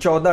14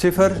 0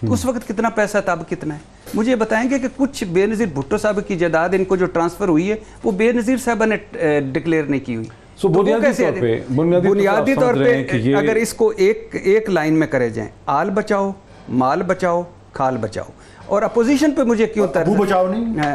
تو اس وقت کتنا پیسہ تھا، اب کتنا ہے؟ مجھے بتائیں گے کہ کچھ بے نظیر بھٹو صاحب کی جائیداد ان کو جو ٹرانسفر ہوئی ہے وہ بے نظیر صاحب نے ڈکلیئر نہیں کی ہوئی. بنیادی طور پہ اگر اس کو ایک لائن میں کرے جائیں، آل بچاؤ، مال بچاؤ، کھال بچاؤ. اور اپوزیشن پہ مجھے کیوں ابو بچاؤ نہیں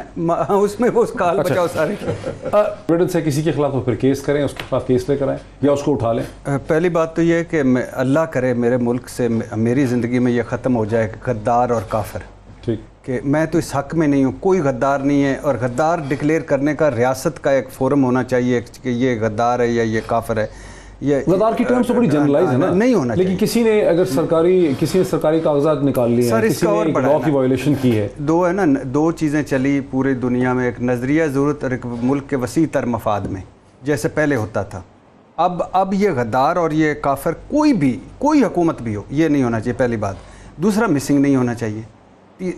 اس میں وہ کھال بچاؤ سارے. ایویڈنس ہے کسی کے خلاف تو پھر کیس کریں، اس کے خلاف کیس لے کر آئیں یا اس کو اٹھا لیں. پہلی بات تو یہ ہے کہ اللہ کرے میرے ملک سے میری زندگی میں یہ ختم ہو جائے کہ غدار اور کافر، ٹھیک کہ میں تو اس حق میں نہیں ہوں، کوئی غدار نہیں ہے. اور غدار ڈکلیئر کرنے کا ریاست کا ایک فورم ہونا چاہیے کہ یہ غدار ہے یا یہ کافر ہے. یہ غدار کی ٹرمز تو بڑی جنرلائز ہے نا، نہیں ہونا لیکن کسی نے اگر سرکاری کاغذات نکال لیے ہیں، کسی نے ایک لاء کی وائلیشن کی ہے. دو ہے نا، دو چیزیں چلی پوری دنیا میں، ایک نظریہ ضرورت اور ایک ملک کے وسیع تر مفاد میں، جیسے پہلے ہوتا تھا. اب یہ غدار اور یہ کافر کوئی حکومت بھی ہو یہ نہیں ہونا چاہیے، پہلی بات. دوسرا مسنگ نہیں ہونا چاہیے.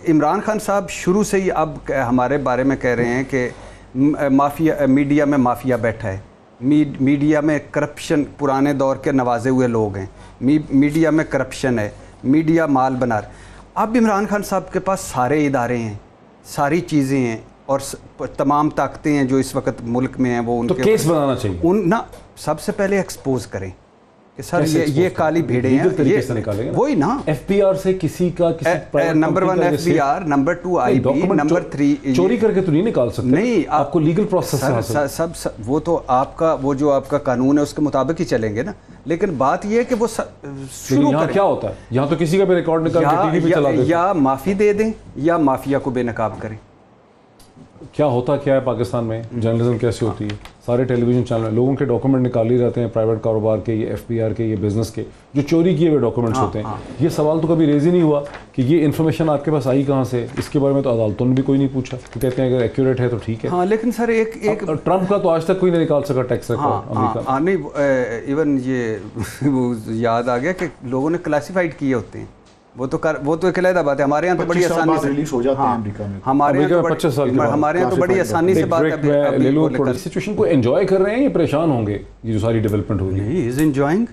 عمران خان صاحب شروع سے ہی اب ہمارے بارے میں کہہ رہے ہیں کہ میڈیا میں مافیا بیٹھا ہے، میڈیا میں کرپشن، پرانے دور کے نوازے ہوئے لوگ ہیں، میڈیا میں کرپشن ہے، میڈیا مال بنا رہا. اب عمران خان صاحب کے پاس سارے ادارے ہیں، ساری چیزیں ہیں اور تمام طاقتیں ہیں جو اس وقت ملک میں ہیں. وہ ان کے کیس بنانا چاہیے، نا سب سے پہلے ایکسپوز کریں کہ سر یہ کالی بھیڑیں ہیں. وہی نا ایف بی آر سے کسی کا number 1 F B R, number 2 I B, number 3 چوری کر کے تو نہیں نکال سکتے. نہیں، آپ کو لیگل پروسیس سب وہ تو آپ کا وہ جو آپ کا قانون ہے اس کے مطابق ہی چلیں گے نا. لیکن بات یہ ہے کہ وہ شروع یہاں کیا ہوتا ہے، یہاں تو کسی کا بھی ریکارڈ نکال کے ٹی وی پہ چلا دیتے، یا معافی دے دیں یا مافیا کو بے نقاب کریں. کیا ہوتا کیا ہے پاکستان میں، جرنلزم کیسی ہوتی ہے. سارے ٹیلی ویژن چینل لوگوں کے ڈاکومنٹ نکال ہی جاتے ہیں، پرائیویٹ کاروبار کے، یہ ایف بی آر کے، یہ بزنس کے جو چوری کیے ہوئے ڈاکومنٹس ہوتے ہیں. یہ سوال تو کبھی ریز ہی نہیں ہوا کہ یہ انفارمیشن آپ کے پاس آئی کہاں سے. اس کے بارے میں تو عدالتوں نے بھی کوئی نہیں پوچھا. تو کہتے ہیں اگر ایکوریٹ ہے تو ٹھیک ہے. ہاں لیکن سر ایک ٹرمپ کا تو آج تک کوئی نہیں نکال سکا ٹیکس ریکارڈ امریکہ. نہیں، ایون یہ یاد آ گیا کہ لوگوں نے کلاسیفائڈ کیے ہوتے ہیں. وہ تو ایک علیحدہ بات ہے. ہمارے یہاں تو بڑی آسانی سے ریلیز ہو جاتے ہیں امریکہ میں. ہمارے یہاں تو بڑی آسانی سے بات ہے. سچویشن کو انجوائے کر رہے ہیں یا پریشان ہوں گے یہ جو ساری ڈیولپمنٹ ہو رہی ہے؟ نہیں، از انجوائنگ.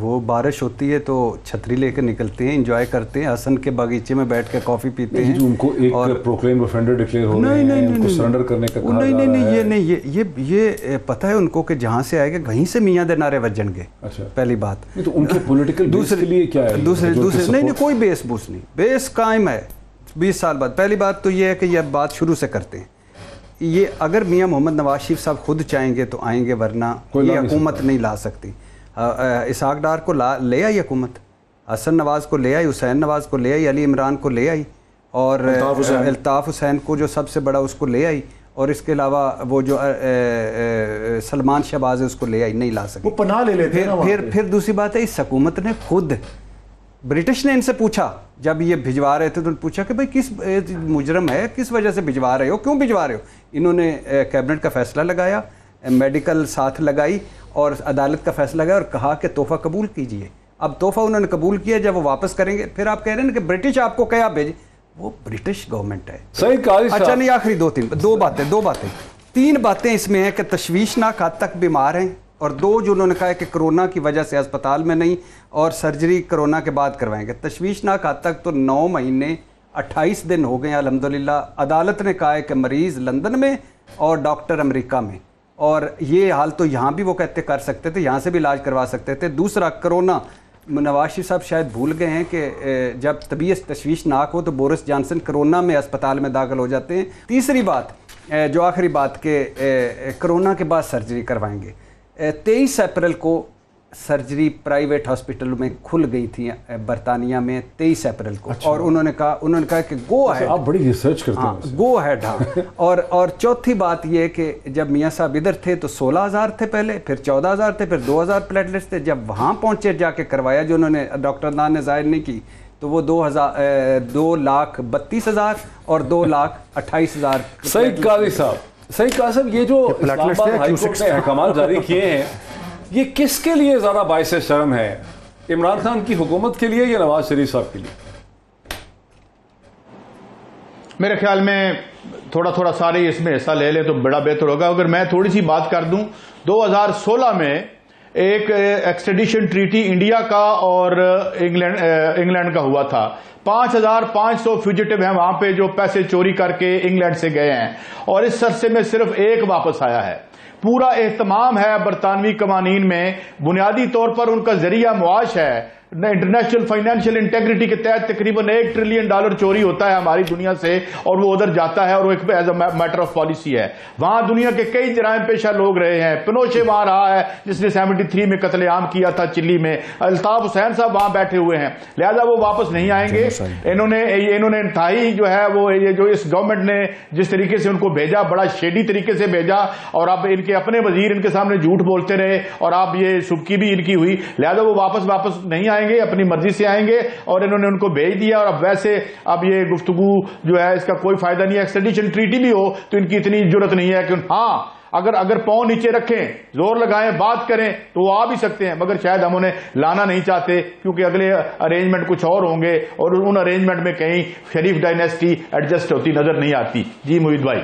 وہ بارش ہوتی ہے تو چھتری لے کے نکلتے ہیں، انجوائے کرتے ہیں، حسن کے باغیچے میں بیٹھ کے کافی پیتے ہیں. ان کو ایک پروکلیم افینڈر ڈکلیئر ہو رہے ہیں، ان کو سرنڈر کرنے کا کہا جا رہا ہے. نہیں، یہ پتہ ہے ان کو کہ جہاں سے آئے گا وہیں سے میاں دے نعرے بجن گے. پہلی بات تو ان کے پولیٹیکل بیس کے لیے کیا ہے؟ دوسرے نہیں، کوئی بیس بوس نہیں، بیس قائم ہے 20 سال بعد. پہلی بات تو یہ ہے کہ یہ بات شروع سے کرتے ہیں. یہ اگر میاں محمد نواز شریف صاحب خود چاہیں گے تو آئیں گے، ورنہ یہ حکومت نہیں لا سکتی. اسحاق ڈار کو لے آئی حکومت، حسن نواز کو لے آئی، حسین نواز کو لے آئی، علی عمران کو لے آئی، اور الطاف حسین کو جو سب سے بڑا اس کو لے آئی، اور اس کے علاوہ وہ جو سلمان شہباز ہے اس کو لے آئی. نہیں لا سکتی، وہ پناہ لے لیتے ہیں. پھر دوسری بات ہے اس حکومت نے خود، برٹش نے ان سے پوچھا جب یہ بھجوا رہے تھے تو پوچھا کہ بھائی کس مجرم ہے، کس وجہ سے بھجوا رہے ہو، کیوں بھجوا رہے ہو. انہوں نے کیبنٹ کا فیصلہ لگایا، میڈیکل ساتھ لگائی اور عدالت کا فیصلہ لگایا اور کہا کہ تحفہ قبول کیجئے. اب تحفہ انہوں نے قبول کیا، جب وہ واپس کریں گے پھر آپ کہہ رہے ہیں کہ برٹش آپ کو کیا بھیجے، وہ برٹش گورنمنٹ ہے. اچھا نہیں، آخری دو باتیں 3 باتیں اس میں ہیں کہ تشویشناک حد تک بیمار ہیں، اور 2 جو انہوں نے کہا ہے کہ کرونا کی وجہ سے اسپتال میں نہیں اور سرجری کرونا کے بعد کروائیں گے. تشویشناک حد تک تو 9 مہینے 28 دن ہو گئے ہیں الحمدللہ. عدالت نے کہا ہے کہ مریض لندن میں اور ڈاکٹر امریکہ میں، اور یہ حال تو یہاں بھی وہ کہتے کر سکتے تھے، یہاں سے بھی علاج کروا سکتے تھے. دوسرا کرونا، نواز شریف صاحب شاید بھول گئے ہیں کہ جب طبیعت تشویشناک ہو تو بورس جانسن کرونا میں اسپتال میں داخل ہو جاتے ہیں. تیسری بات جو آخری بات کہ کرونا کے بعد سرجری کروائیں گے. 23 اپریل کو سرجری پرائیویٹ ہاسپٹل میں کھل گئی تھی برطانیہ میں 23 اپریل کو. اور انہوں نے کہا کہ گو ہیڈ. آپ بڑی ریسرچ کرتے ہیں. گو ہیڈ. ہاں. اور چوتھی بات یہ کہ جب میاں صاحب ادھر تھے تو 16,000 تھے پہلے، پھر 14,000 تھے، پھر 2,000 پلیٹلیٹس تھے. جب وہاں پہنچے جا کے کروایا جو انہوں نے ڈاکٹر عدنان نے ظاہر نہیں کی تو وہ 2,32,000 اور 2,28,000. سعید قاضی صاحب یہ جو اسلام آباد ہائی کورٹ نے احکامات جاری کیے ہیں یہ کس کے لیے زیادہ باعث شرم ہے، عمران خان کی حکومت کے لیے یا نواز شریف صاحب کے لیے؟ میرے خیال میں تھوڑا سارے اس میں حصہ لے لیں تو بڑا بہتر ہوگا. اگر میں تھوڑی سی بات کر دوں، 2016 میں ایک ایکسٹریڈیشن ٹریٹی انڈیا کا اور انگلینڈ کا ہوا تھا. 5500 فیوجیٹو ہیں وہاں پہ جو پیسے چوری کر کے انگلینڈ سے گئے ہیں, اور اس عرصے میں صرف ایک واپس آیا ہے. پورا اہتمام ہے برطانوی قوانین میں, بنیادی طور پر ان کا ذریعہ معاش ہے. انٹرنیشنل فائنینشیل انٹیگریٹی کے تحت تقریباً $1 ٹریلین چوری ہوتا ہے ہماری دنیا سے, اور وہ ادھر جاتا ہے, اور وہ ایک as a matter of policy ہے. وہاں دنیا کے کئی جرائم پیشہ لوگ رہے ہیں. پنوشے وہاں رہا ہے جس نے 73 میں قتل عام کیا تھا چلی میں. الطاف حسین صاحب وہاں بیٹھے ہوئے ہیں, لہذا وہ واپس نہیں آئیں گے. انہوں نے انتہائی جو ہے وہ یہ جو اس گورنمنٹ نے جس طریقے سے ان کو بھیجا, بڑا شیڈی طریقے سے بھیجا, اور اب ان کے اپنے وزیر ان کے سامنے جھوٹ بولتے رہے, اور اب یہ سبکی بھی ان کی ہوئی, لہذا وہ واپس نہیں آئیں گے, اپنی مرضی سے آئیں گے, اور انہوں نے ان کو بھیج دیا. اور اب ویسے اب یہ گفتگو جو ہے اس کا کوئی فائدہ نہیں ہے. ایکسٹریڈیشن ٹریٹی بھی ہو تو ان کی اتنی جرت نہیں ہے کہ ہاں اگر پاؤں نیچے رکھیں, زور لگائیں, بات کریں تو وہ آ بھی سکتے ہیں, مگر شاید ہم انہیں لانا نہیں چاہتے کیونکہ اگلے ارینجمنٹ کچھ اور ہوں گے, اور ان ارینجمنٹ میں کہیں شریف ڈائنیسٹی ایڈجسٹ ہوتی نظر نہیں آتی. جی محیط بھائی.